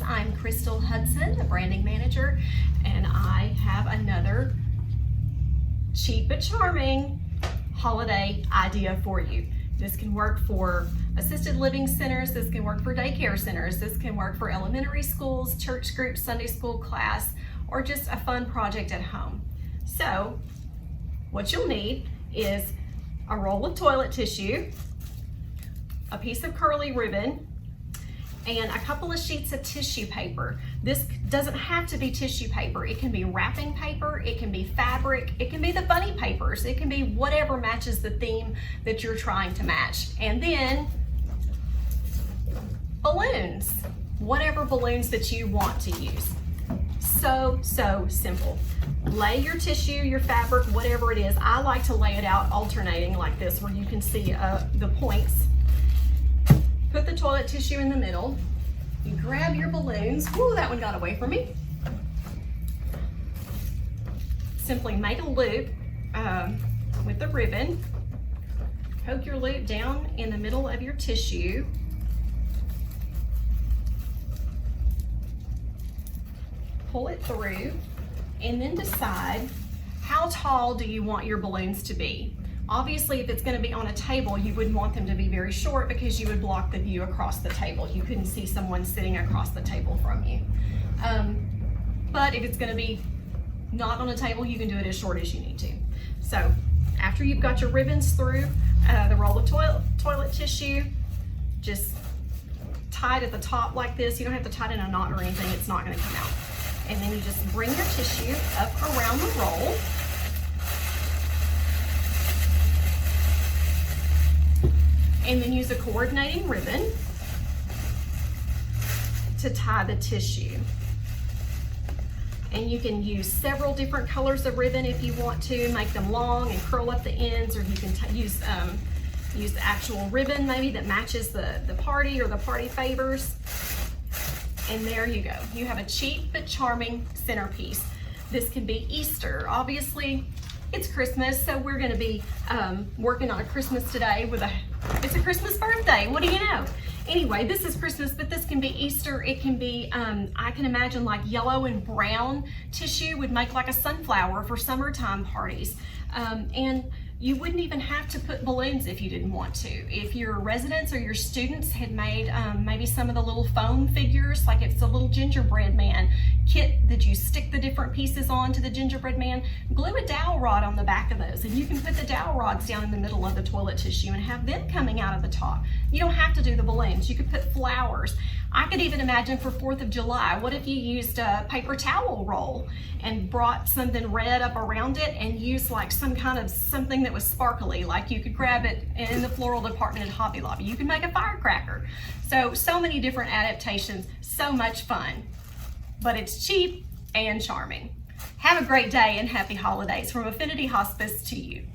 I'm Crystal Hudson, the branding manager, and I have another cheap but charming holiday idea for you. This can work for assisted living centers, this can work for daycare centers, this can work for elementary schools, church groups, Sunday school class, or just a fun project at home. So what you'll need is a roll of toilet tissue, a piece of curly ribbon, and a couple of sheets of tissue paper. This doesn't have to be tissue paper. It can be wrapping paper, it can be fabric, it can be the bunny papers, it can be whatever matches the theme that you're trying to match. And then balloons, whatever balloons that you want to use. So simple. Lay your tissue, your fabric, whatever it is. I like to lay it out alternating like this where you can see the points. Put the toilet tissue in the middle. You grab your balloons. Ooh, that one got away from me. Simply make a loop with the ribbon. Poke your loop down in the middle of your tissue. Pull it through, and then decide how tall do you want your balloons to be. Obviously, if it's going to be on a table, you wouldn't want them to be very short because you would block the view across the table. You couldn't see someone sitting across the table from you. But if it's going to be not on a table, you can do it as short as you need to. So after you've got your ribbons through, the roll of toilet tissue, just tie it at the top like this. You don't have to tie it in a knot or anything. It's not going to come out. And then you just bring your tissue up around the roll. And then use a coordinating ribbon to tie the tissue. And you can use several different colors of ribbon if you want to, make them long and curl up the ends, or you can use actual ribbon maybe that matches the party or the party favors. And there you go. You have a cheap but charming centerpiece. This can be Easter. Obviously, it's Christmas, so we're gonna be working on a Christmas today it's a Christmas birthday, what do you know? Anyway, this is Christmas, but this can be Easter. It can be, I can imagine like yellow and brown tissue would make like a sunflower for summertime parties. And you wouldn't even have to put balloons if you didn't want to. If your residents or your students had made maybe some of the little foam figures, like if it's a little gingerbread man kit that you stick the different pieces on to the gingerbread man, glue a dowel rod on the back of those, and you can put the dowel rods down in the middle of the toilet tissue and have them coming out of the top. You don't have to do the balloons. You could put flowers. I could even imagine for 4th of July, what if you used a paper towel roll and brought something red up around it and used like some kind of something that was sparkly, like you could grab it in the floral department at Hobby Lobby. You can make a firecracker. So many different adaptations, so much fun, but it's cheap and charming. Have a great day and happy holidays from Affinity Hospice to you.